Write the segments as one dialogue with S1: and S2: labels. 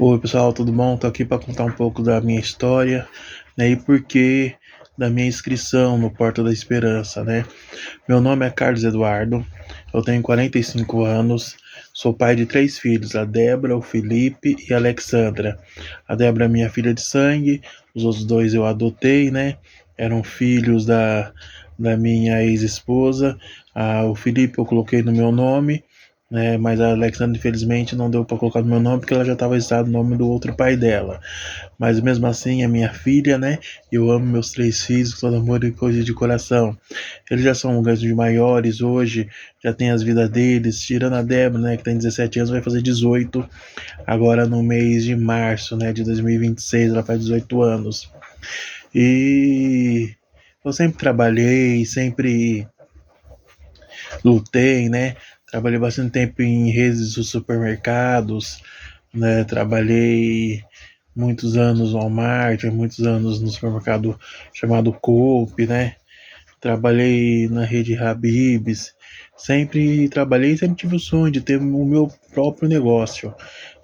S1: Oi pessoal, tudo bom? Tô aqui para contar um pouco da minha história, né, e porquê da minha inscrição no Porta da Esperança, né? Meu nome é Carlos Eduardo, eu tenho 45 anos, sou pai de 3 filhos, a Débora, o Felipe e a Alexandra. A Débora é minha filha de sangue, os outros dois eu adotei, né? Eram filhos da minha ex-esposa. O Felipe eu coloquei no meu nome, né? Mas a Alexandra, infelizmente, não deu para colocar no meu nome porque ela já estava registrada no nome do outro pai dela. Mas mesmo assim, é minha filha, né? Eu amo meus 3 filhos com todo amor e coisa de coração. Eles já são grandes maiores hoje, já tem as vidas deles, tirando a Débora, né, que tem 17 anos, vai fazer 18 agora no mês de março, né, de 2026, ela faz 18 anos. E eu sempre trabalhei, sempre lutei, né? Trabalhei bastante tempo em redes de supermercados, né? Trabalhei muitos anos no Walmart, muitos anos no supermercado chamado Coop, né? Trabalhei na rede Habib's, sempre trabalhei, sempre tive o sonho de ter o meu próprio negócio.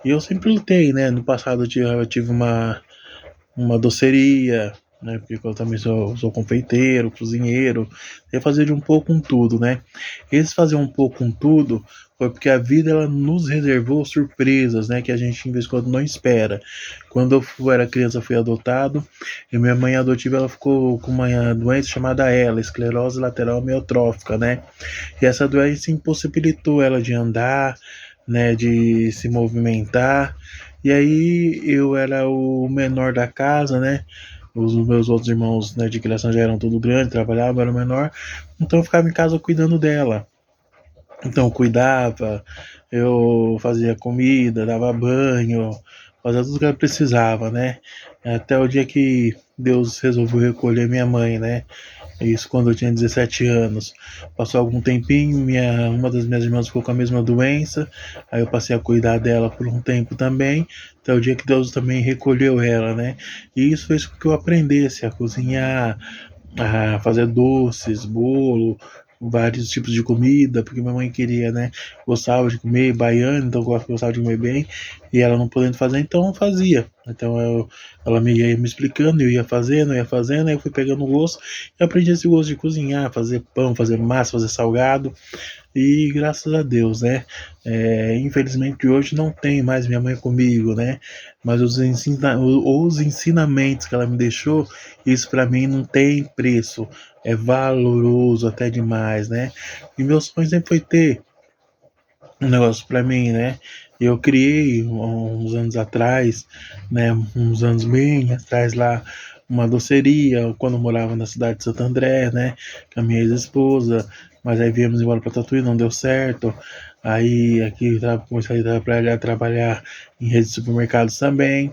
S1: E eu sempre lutei, né? No passado eu tive uma doceria, né? Porque eu também sou confeiteiro, cozinheiro, eu fazia de um pouco com tudo, né? Esse fazer um pouco com tudo foi porque a vida ela nos reservou surpresas, né? Que a gente, de vez em quando, não espera. Quando era criança, eu fui adotado, e minha mãe adotiva ela ficou com uma doença chamada ELA, esclerose lateral amiotrófica, né? E essa doença impossibilitou ela de andar, né? De se movimentar. E aí eu era o menor da casa, né? Os meus outros irmãos, né, de criação já eram tudo grande, trabalhavam, era o menor. Então eu ficava em casa cuidando dela. Então eu cuidava, eu fazia comida, dava banho, fazia tudo que ela precisava, né? Até o dia que Deus resolveu recolher minha mãe, né? Isso quando eu tinha 17 anos. Passou algum tempinho, uma das minhas irmãs ficou com a mesma doença, aí eu passei a cuidar dela por um tempo também, até o dia que Deus também recolheu ela, né? E isso fez com que eu aprendesse a cozinhar, a fazer doces, bolo, vários tipos de comida, porque minha mãe queria, né? Gostava de comer baiano, então eu gostava de comer bem, e ela não podendo fazer, então eu fazia. Então ela ia me explicando, eu ia fazendo, aí eu fui pegando o gosto e aprendi esse gosto de cozinhar, fazer pão, fazer massa, fazer salgado. E graças a Deus, né? Infelizmente hoje não tem mais minha mãe comigo, né? Mas os ensinamentos que ela me deixou, isso para mim não tem preço. É valoroso até demais, né? E meu sonho sempre foi ter um negócio para mim, né? Eu criei uns anos atrás, né? Uns anos bem atrás lá, uma doceria, quando eu morava na cidade de Santo André, né? Com a minha ex-esposa, mas aí viemos embora para Tatuí, não deu certo. Aí aqui comecei a trabalhar em redes de supermercados também,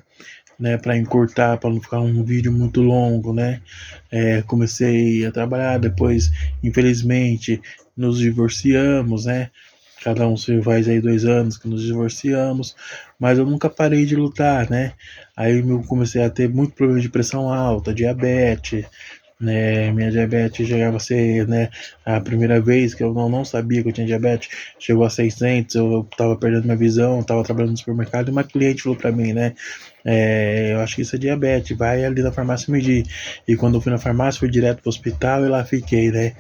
S1: né, para encurtar, para não ficar um vídeo muito longo, né? Comecei a trabalhar, depois, infelizmente, nos divorciamos, né? Cada um se faz aí 2 anos que nos divorciamos, mas eu nunca parei de lutar, né? Aí eu comecei a ter muito problema de pressão alta, diabetes, né? Minha diabetes chegava a ser, né? A primeira vez que eu não sabia que eu tinha diabetes, chegou a 600, eu tava perdendo minha visão, tava trabalhando no supermercado e uma cliente falou para mim, né? Eu acho que isso é diabetes, vai ali na farmácia medir. E quando eu fui na farmácia, fui direto pro hospital e lá fiquei, né?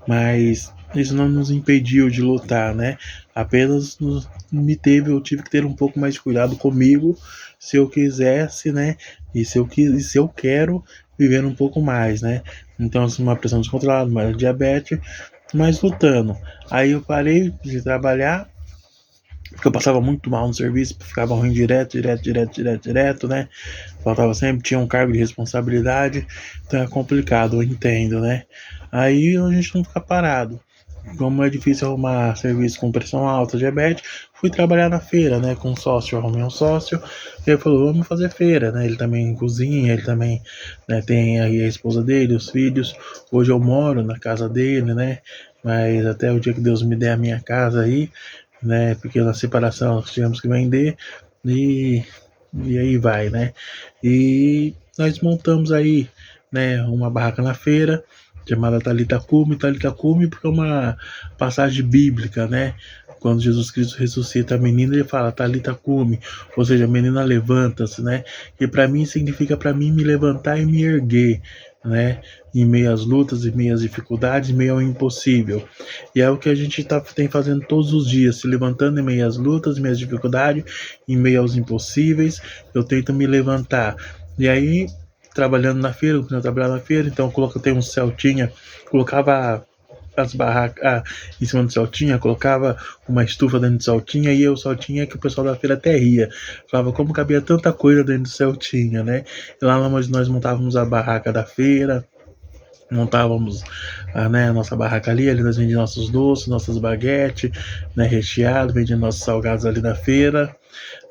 S1: Mas isso não nos impediu de lutar, né? Apenas eu tive que ter um pouco mais de cuidado comigo, se eu quisesse, né? E se eu quero viver um pouco mais, né? Então, uma pressão descontrolada, mais diabetes, mas lutando. Aí eu parei de trabalhar, porque eu passava muito mal no serviço, ficava ruim direto, né? Faltava sempre, tinha um cargo de responsabilidade, então é complicado, eu entendo, né? Aí a gente não fica parado. Como é difícil arrumar serviço com pressão alta, diabetes, fui trabalhar na feira, né, com um sócio, eu arrumei um sócio, e ele falou, vamos fazer feira, né, ele também cozinha, ele também, né, tem aí a esposa dele, os filhos, hoje eu moro na casa dele, né, mas até o dia que Deus me der a minha casa aí, né, porque na separação nós tivemos que vender, e, e aí vai, né, e nós montamos aí, né, uma barraca na feira, chamada Talita Cume porque é uma passagem bíblica, né? quando Jesus Cristo ressuscita a menina, ele fala, Talita cumi, ou seja, a menina levanta-se, né? Que para mim significa para mim me levantar e me erguer, né? Em meio às lutas, em meio às dificuldades, em meio ao impossível. E é o que a gente tem fazendo todos os dias, se levantando em meio às lutas, em meio às dificuldades, em meio aos impossíveis, eu tento me levantar. E aí, trabalhando na feira, eu trabalhava na feira, então eu coloquei um Celtinha, colocava as barracas em cima do Celtinha, colocava uma estufa dentro do Celtinha, e o Celtinha que o pessoal da feira até ria. Falava como cabia tanta coisa dentro do Celtinha, né? E lá nós montávamos a barraca da feira, montávamos a nossa barraca ali nós vendíamos nossos doces, nossas baguetes, né, recheado, vendíamos nossos salgados ali na feira.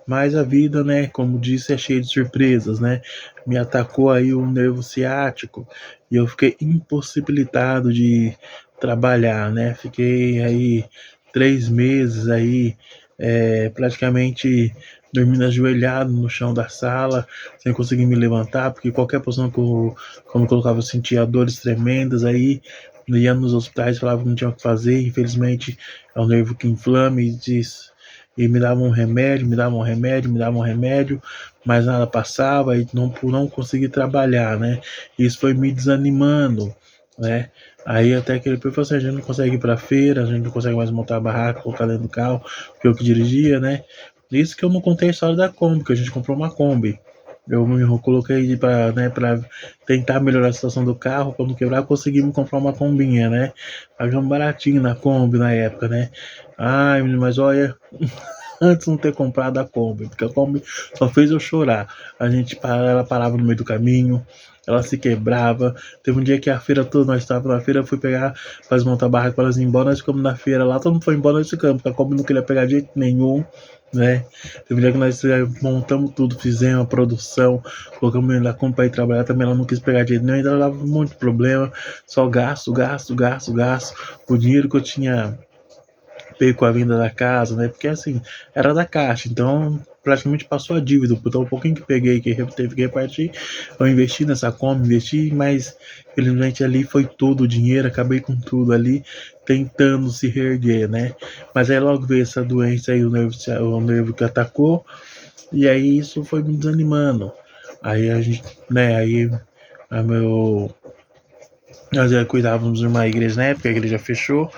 S1: Mas a vida, né, como disse, é cheia de surpresas, né? Me atacou aí o nervo ciático e eu fiquei impossibilitado de trabalhar, né? Fiquei aí 3 meses aí, praticamente dormindo ajoelhado no chão da sala, sem conseguir me levantar, porque qualquer posição quando eu colocava eu sentia dores tremendas, aí ia nos hospitais, falava que não tinha o que fazer, infelizmente é o nervo que inflama e diz e me davam um remédio, mas nada passava e não consegui trabalhar, né? Isso foi me desanimando, né? Aí até que ele falou assim, a gente não consegue ir pra feira, a gente não consegue mais montar a barraca, colocar dentro do carro, porque eu que dirigia, né? Isso que eu não contei a história da Kombi, que a gente comprou uma Kombi. Eu coloquei para tentar melhorar a situação do carro, para não quebrar, conseguimos comprar uma combinha, né? Pagamos baratinho na Kombi na época, né? Ai, mas olha, antes de não ter comprado a Kombi, porque a Kombi só fez eu chorar. Ela parava no meio do caminho, ela se quebrava. Teve um dia que a feira toda, nós estávamos na feira, fui pegar para desmontar a barraca para elas ir embora, nós ficamos na feira lá, todo mundo foi embora, nós ficamos, porque a Kombi não queria pegar de jeito nenhum, né? Teve um dia que nós montamos tudo, fizemos a produção, colocamos ela para ir trabalhar, também ela não quis pegar de jeito nenhum, ainda ela dava muito problema, só gasto. O dinheiro que eu tinha pego com a venda da casa, né? Porque assim, era da Caixa, então praticamente passou a dívida. Então, um pouquinho que peguei, que teve que repartir, eu investi nessa Kombi, mas felizmente ali foi todo o dinheiro, acabei com tudo ali, tentando se reerguer, né? Mas aí logo veio essa doença aí, o nervo que atacou, e aí isso foi me desanimando. Aí a gente, né, aí a meu nós cuidávamos de uma igreja na época, a igreja fechou.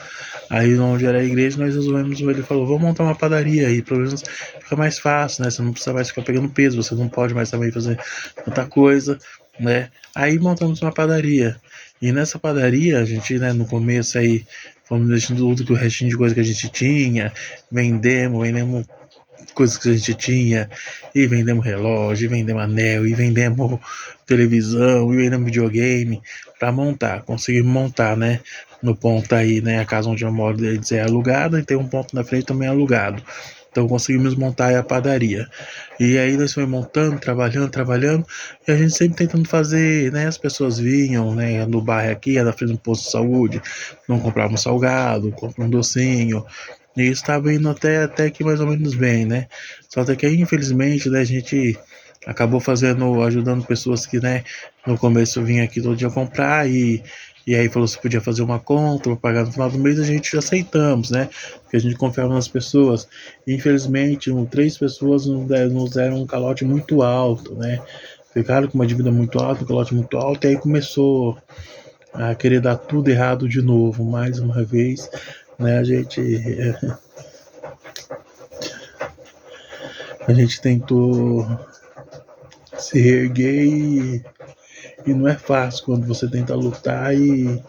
S1: Aí onde era a igreja, nós resolvemos, ele falou, vamos montar uma padaria aí, pelo menos fica mais fácil, né? Você não precisa mais ficar pegando peso, você não pode mais também fazer tanta coisa, né? Aí montamos uma padaria. E nessa padaria, a gente, né, no começo aí, fomos deixando tudo que o restinho de coisa que a gente tinha, vendemos coisas que a gente tinha, e vendemos relógio, e vendemos anel, e vendemos televisão, e vendemos videogame, para montar, conseguimos montar, né, no ponto aí, né, a casa onde eu moro deles é alugada, e tem um ponto na frente também alugado, então conseguimos montar aí a padaria, e aí nós fomos montando, trabalhando, e a gente sempre tentando fazer, né, as pessoas vinham, né, no bairro aqui, na frente do posto de saúde, não compravam um salgado, compram um docinho, e isso estava indo até que mais ou menos bem, né? Só que aí, infelizmente, né, a gente acabou ajudando pessoas que, né, no começo vinha aqui todo dia comprar e aí falou se podia fazer uma conta para pagar no final do mês, a gente aceitamos, né? Porque a gente confiava nas pessoas. E, infelizmente, 3 pessoas nos deram um calote muito alto, né? Ficaram com uma dívida muito alta, um calote muito alto, e aí começou a querer dar tudo errado de novo, mais uma vez, né? A gente tentou se reerguer e não é fácil quando você tenta lutar e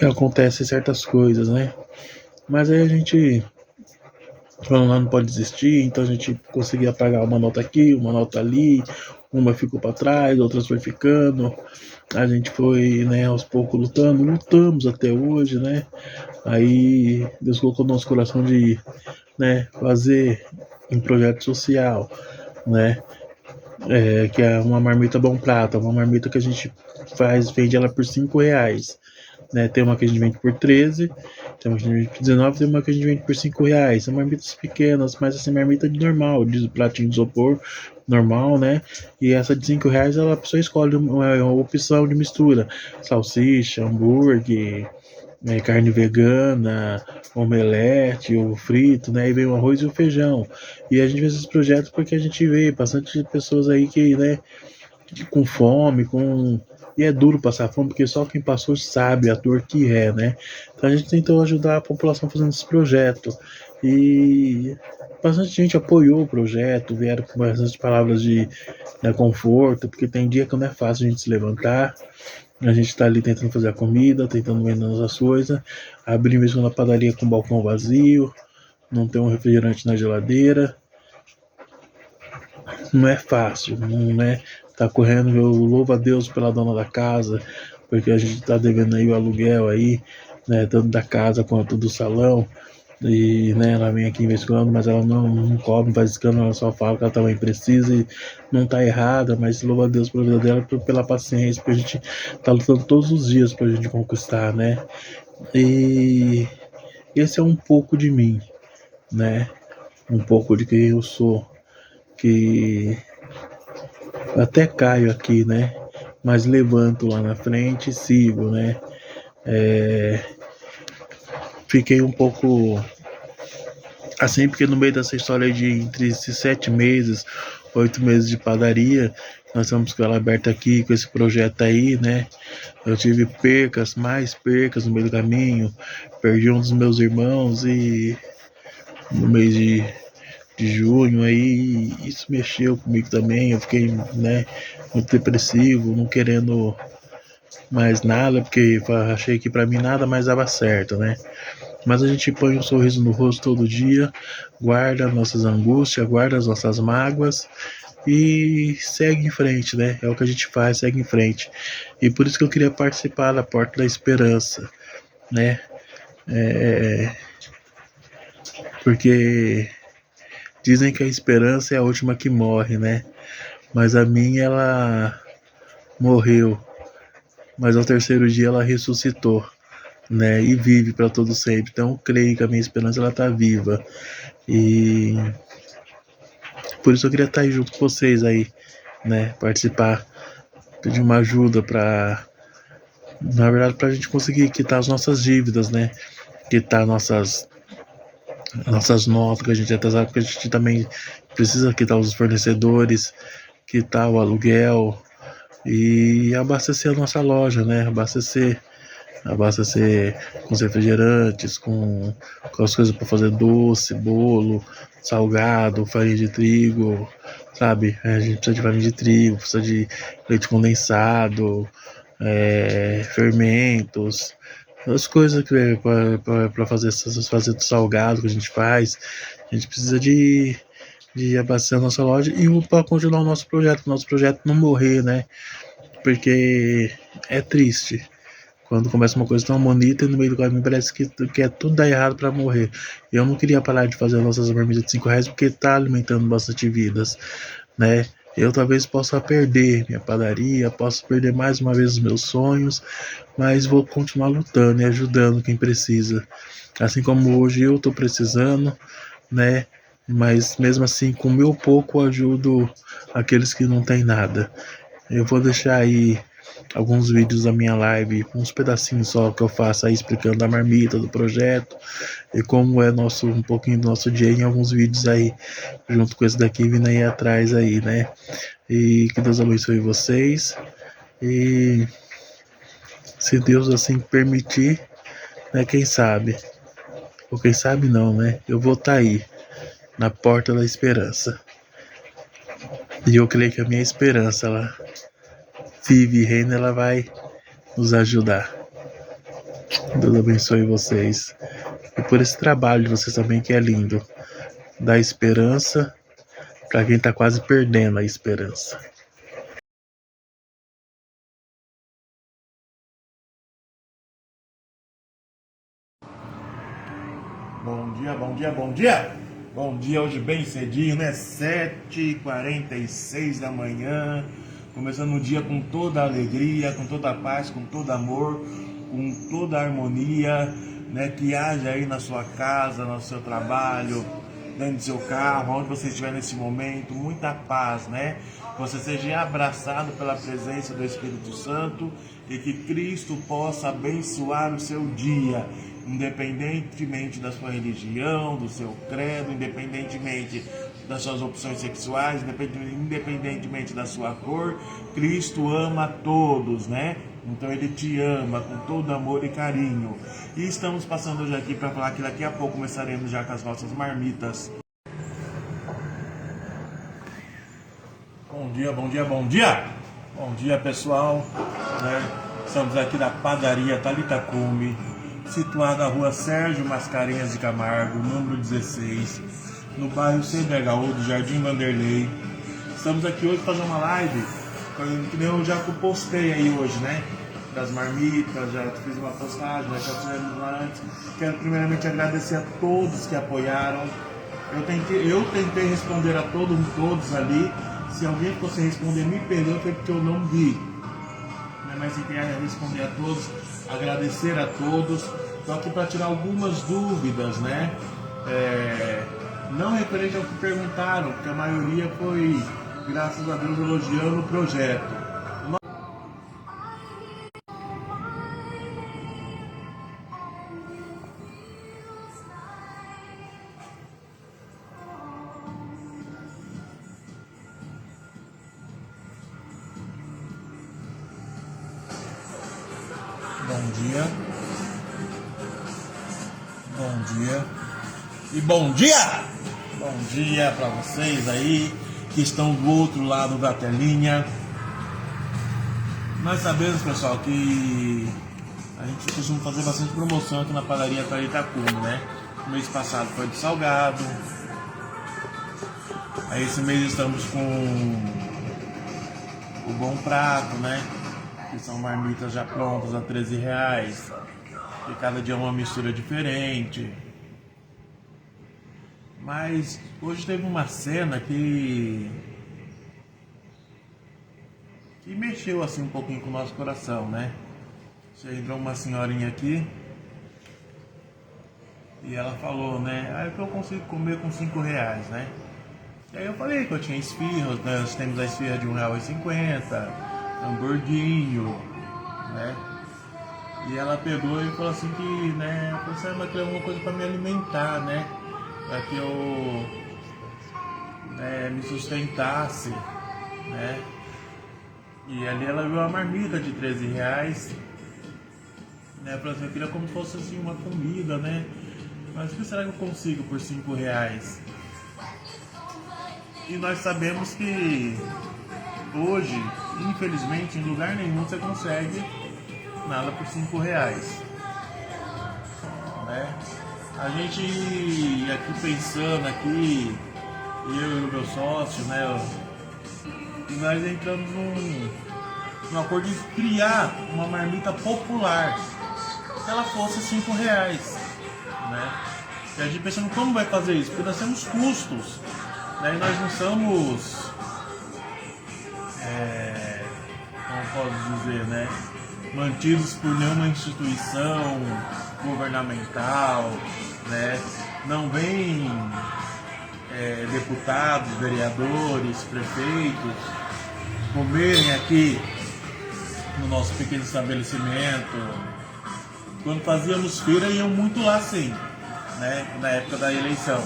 S1: acontecem certas coisas, né? Mas aí a gente falando lá não pode desistir, então a gente conseguia pagar uma nota aqui, uma nota ali, uma ficou para trás, outras foi ficando. A gente foi, né, aos poucos lutamos até hoje, né? Aí Deus colocou no nosso coração de, né, fazer um projeto social, né? Que é uma marmita Bom Prata, uma marmita que a gente vende ela por R$ 5, né? Tem uma que a gente vende por 13, tem uma que a gente vende por 19, tem uma que a gente vende por R$ 5. São marmitas pequenas, mas assim, marmita de normal, de pratinho de isopor normal, né? E essa de R$ 5, a pessoa escolhe uma opção de mistura, salsicha, hambúrguer, carne vegana, omelete, ovo frito, né? E vem o arroz e o feijão. E a gente fez esses projetos porque a gente vê bastante pessoas aí que, né, com fome, com. E é duro passar fome, porque só quem passou sabe a dor que é, né? Então a gente tentou ajudar a população fazendo esse projeto. E bastante gente apoiou o projeto, vieram com bastante palavras de, né, conforto, porque tem dia que não é fácil a gente se levantar. A gente está ali tentando fazer a comida, tentando vender as coisas, abrir mesmo na padaria com o balcão vazio, não tem um refrigerante na geladeira. Não é fácil, não é. Tá correndo, eu louvo a Deus pela dona da casa, porque a gente tá devendo aí o aluguel aí, né, tanto da casa quanto do salão. E, né, ela vem aqui investigando, mas ela não cobra, não faz escândalo, ela só fala que ela também precisa e não tá errada, mas louva a Deus pela vida dela, pela paciência, porque a gente tá lutando todos os dias pra gente conquistar, né? E esse é um pouco de mim, né? Um pouco de quem eu sou, que até caio aqui, né? Mas levanto lá na frente e sigo, né? É, fiquei um pouco assim, porque no meio dessa história de entre esses 7 meses, 8 meses de padaria, nós estamos com ela aberta aqui, com esse projeto aí, né? Eu tive percas, mais percas no meio do caminho, perdi um dos meus irmãos e no mês de junho aí, isso mexeu comigo também, eu fiquei, né, muito depressivo, não querendo mais nada, porque achei que para mim nada mais dava certo, né? Mas a gente põe um sorriso no rosto todo dia, guarda nossas angústias, guarda as nossas mágoas e segue em frente, né? É o que a gente faz, segue em frente. E por isso que eu queria participar da Porta da Esperança, né? É, porque dizem que a esperança é a última que morre, né? Mas a minha, ela morreu, mas ao terceiro dia ela ressuscitou, né? E vive para todo sempre. Então eu creio que a minha esperança ela tá viva. E por isso eu queria estar aí junto com vocês aí, né? Participar, pedir uma ajuda para, na verdade, para a gente conseguir quitar as nossas dívidas, né? Quitar nossas notas que a gente atrasado, porque a gente também precisa quitar os fornecedores, quitar o aluguel e abastecer a nossa loja, né? Abastecer com os refrigerantes, com as coisas para fazer doce, bolo, salgado, farinha de trigo, sabe? A gente precisa de farinha de trigo, precisa de leite condensado, fermentos, as coisas que é para fazer do salgado que a gente faz. A gente precisa de abastecer a nossa loja e para continuar o nosso projeto não morrer, né? Porque é triste quando começa uma coisa tão bonita e no meio do caminho parece que é tudo dar errado para morrer. Eu não queria parar de fazer nossas marmitas de R$ 5 porque tá alimentando bastante vidas, né? Eu talvez possa perder minha padaria, posso perder mais uma vez os meus sonhos, mas vou continuar lutando e ajudando quem precisa. Assim como hoje eu estou precisando, né? Mas mesmo assim, com o meu pouco, eu ajudo aqueles que não têm nada. Eu vou deixar aí alguns vídeos da minha live, uns pedacinhos só que eu faço aí explicando a marmita do projeto e como é um pouquinho do nosso dia em alguns vídeos aí, junto com esse daqui vindo aí atrás aí, né? E que Deus abençoe vocês e se Deus assim permitir, né, quem sabe, ou quem sabe não, né? Eu vou estar aí na porta da esperança. E eu creio que a minha esperança, ela vive e reina, ela vai nos ajudar. Deus abençoe vocês. E por esse trabalho de vocês também que é lindo. Dá esperança para quem tá quase perdendo a esperança.
S2: Bom dia, bom dia, bom dia! Bom dia hoje bem cedinho, né? 7h46 da manhã. Começando o dia com toda a alegria, com toda a paz, com todo amor, com toda a harmonia, né? Que haja aí na sua casa, no seu trabalho, dentro do seu carro, onde você estiver nesse momento, muita paz, né? Você seja abraçado pela presença do Espírito Santo e que Cristo possa abençoar o seu dia, independentemente da sua religião, do seu credo, independentemente das suas opções sexuais, independentemente da sua cor. Cristo ama a todos, né? Então ele te ama com todo amor e carinho. E estamos passando hoje aqui para falar que daqui a pouco começaremos já com as nossas marmitas. Bom dia, bom dia, bom dia! Bom dia, pessoal, né? Estamos aqui na padaria Thalita Cume, situada na rua Sérgio Mascarenhas de Camargo, número 16, no bairro CDHU do Jardim Vanderlei. Estamos aqui hoje fazendo uma live, que eu já postei aí hoje, né? Das marmitas, já fiz uma postagem, já fizemos lá antes. Quero primeiramente agradecer a todos que apoiaram. Eu tentei responder a todos ali. Se alguém fosse responder, me perdoe, foi porque eu não vi. Mas eu queria responder a todos, agradecer a todos. Estou aqui para tirar algumas dúvidas, né? Não referente ao que perguntaram, porque a maioria foi, graças a Deus, elogiando o projeto. Bom dia. Bom dia. E bom dia! Bom dia para vocês aí que estão do outro lado da telinha. Nós sabemos, pessoal, que a gente costuma fazer bastante promoção aqui na padaria Thalita Cume, né? O mês passado foi de salgado. Aí esse mês estamos com o Bom Prato, né? Que são marmitas já prontas a R$13. E cada dia é uma mistura diferente. Mas hoje teve uma cena que mexeu assim um pouquinho com o nosso coração, né? Entrou uma senhorinha aqui e ela falou, né? Ah, eu consigo comer com R$5, né? E aí eu falei que eu tinha esfirra, nós temos a esfirra de R$1,50, hamburguinho, né? E ela pegou e falou assim que, né? Eu falei assim, mas que é uma coisa para me alimentar, né? Para que eu me sustentasse, né? E ali ela viu uma marmita de R$13, né? Eu falei assim, eu queria como se fosse assim uma comida, né? Mas o que será que eu consigo por R$5? E nós sabemos que hoje, infelizmente, em lugar nenhum você consegue nada por R$5, né? A gente aqui pensando aqui, eu e o meu sócio, né? E nós entramos num acordo de criar uma marmita popular, se ela fosse R$5, né? E a gente pensando como vai fazer isso, porque nós temos custos, né? E nós não somos, como posso dizer, né? Mantidos por nenhuma instituição governamental, né? Não vem deputados, vereadores, prefeitos comerem aqui no nosso pequeno estabelecimento. Quando fazíamos feira, iam muito lá sim, né? Na época da eleição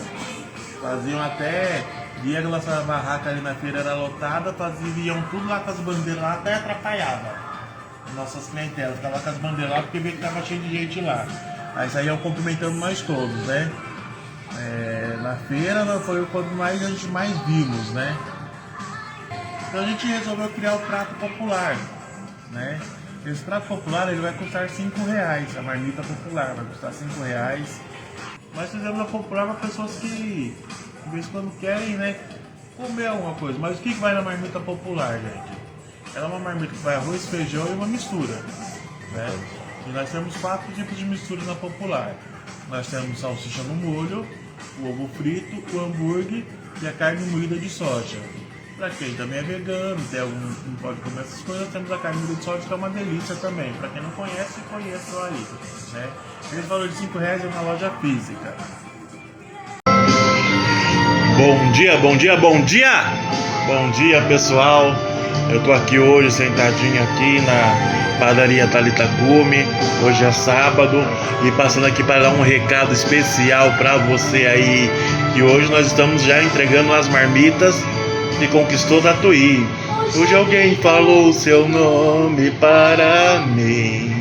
S2: faziam até via aquela barraca ali na feira era lotada, iam tudo lá com as bandeiras lá, até atrapalhava nossas clientelas, ficava com as bandeiras lá porque vê que tava cheio de gente lá. Aí saíam cumprimentando nós todos, né? Na feira foi quando a gente mais vimos, né? Então a gente resolveu criar o prato popular, né? Esse prato popular ele vai custar R$5, a marmita popular vai custar R$5. Nós fizemos a popular para pessoas que de vez em quando querem, né, comer alguma coisa. Mas o que vai na marmita popular, gente? Ela é uma marmita que vai arroz, feijão e uma mistura, né? E nós temos 4 tipos de mistura na popular. Nós temos salsicha no molho, o ovo frito, o hambúrguer e a carne moída de soja. Para quem também é vegano, não pode comer essas coisas, temos a carne moída de soja que é uma delícia também. Para quem não conhece, conheça aí, né? Esse valor de R$5 é na loja física.
S1: Bom dia, bom dia, bom dia! Bom dia, pessoal! Eu tô aqui hoje sentadinho aqui Padaria Thalita Gume. Hoje é sábado e passando aqui para dar um recado especial para você aí, que hoje nós estamos já entregando as marmitas que conquistou Tatuí. Hoje alguém falou o seu nome para mim.